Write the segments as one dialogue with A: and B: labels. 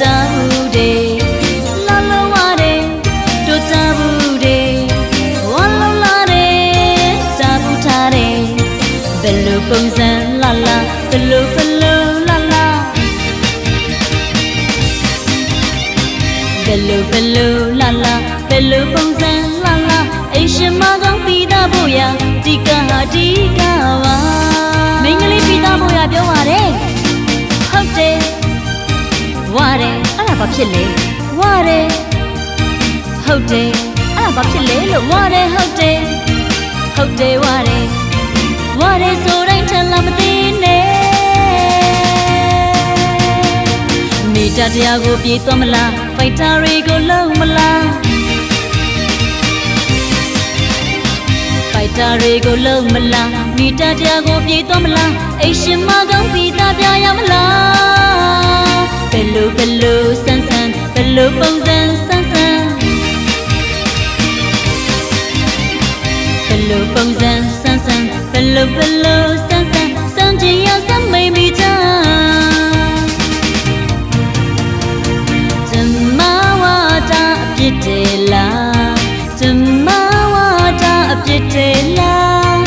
A: tabude lalo ware do tabude wallo lare tabutare bello pongsan lala bello lala bello lala bello pongsan lala Asian magong pida boya tika wa mingli pida boya ပြောပါတယ်ဟုတ်တယ်ဝါတယ်အဲ့ဒါဘာဖြစ်လဲဝါတယ်ဟုတ်တယ်အဲ့ဒါဘာဖြစ်လဲလို့ဝါတယ်ဟုတ်တယ်ဟုတ်တယ်ဝါတယ်ဝါတယ်ဆိုတိုင်းထက်လာမသိနဲ့မိတတရားကိုပြေးသွားမလားဖိုက်တာတွေကိုလုံးမလားဖိုက်တာတွေကိုလုံးမလားမိတတရားကိုပြေးသွားမလားအိရှင်မကောင်းပြီးသားပြရမလားဘယ်လိုဆန်းဆန်းဘယ်လိုပုံစံဆန်းဆန်းဘယ်လိုပုံစံဆန်းဆန်းဘယ်လိုဆန်းဆန်းစံချင်ရစမ်းမိတ်မိချာဇမဝါတာအပြစ်တယ်လားဇမဝါတာအပြစ်တယ်လား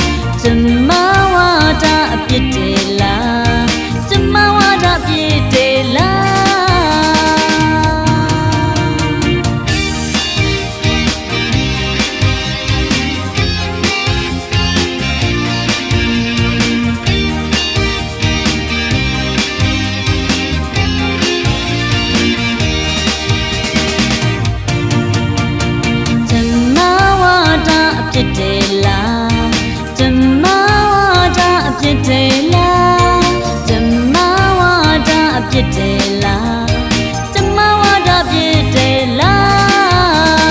A: ဇမဝါတာအပြစ်တယ်လားဇမဝါတာအပြစ်တယ်လားဖြစ်တယ်လားဓမ္မဝါဒအဖြစ်တယ်လားဓမ္မဝါဒအဖြစ်တယ်လားဓမ္မဝါဒဖြစ်တယ်လား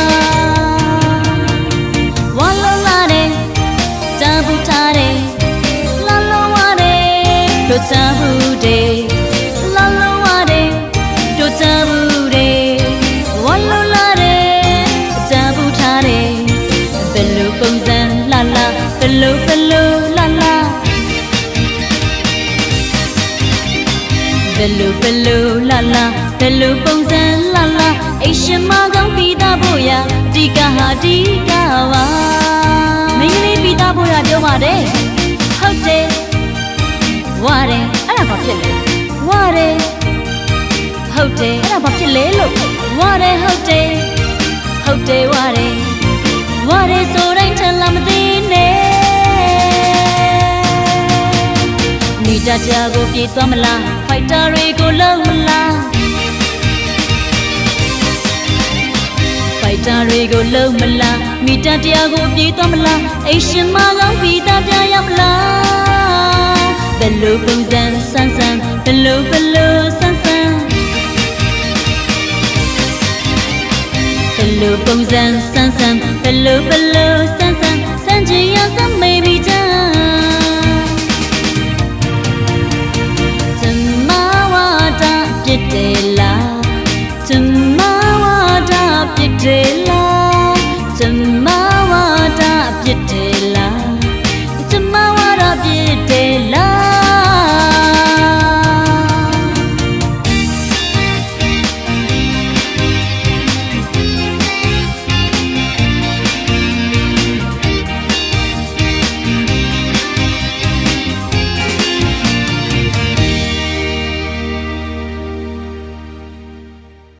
A: ဝါလုံးလာတယ်တန်ဖို့ထားတယ်လှလုံးဝတယ်တို့တန်ဖို့တယ်လှလုံးဝတယ်တို့တန်ဖို့တယ်ဝါလုံးလာတယ်တန်ဖို့ထားတယ်ဘယ်လိုပုံစံလာလာဘယ်လိုလာလာဘယ်လိုလာလာဘယ်လိုပုံစံလာလာအိရှင်မကောင်းပြီးသားဖို့ရဒီကဟာဒီကပါမင်းလေးပြီးသားဖို့ရပြောပါတယ်ဟုတ်တယ်ဝါတယ်အဲ့ဒါဘာဖြစ်လဲဝါတယ်ဟုတ်တယ်အဲ့ဒါဘာဖြစ်လဲလို့ဝါတယ်ဟုတ်တယ်ဝါတယ်ဝါရဲဆိုတိုင်းထလာမသိနဲ့မိတတရားကိုပြေးသွားမလားဖိုက်တာတွေကိုလုံးမလားဖိုက်တာတွေကိုလုံးမလားမိတတရားကိုပြေးသွားမလားအိရှင်မကောင်းပြီးသားပြရမလားဘယ်လိုပုံစံဆန်းဆန်းဘယ်လိုဆန်းဆန်းဘယ်လိုပုံစံဆန်းဆန်းဘယ်လိုဆန်းဆန်းစံချင်ရစမ်း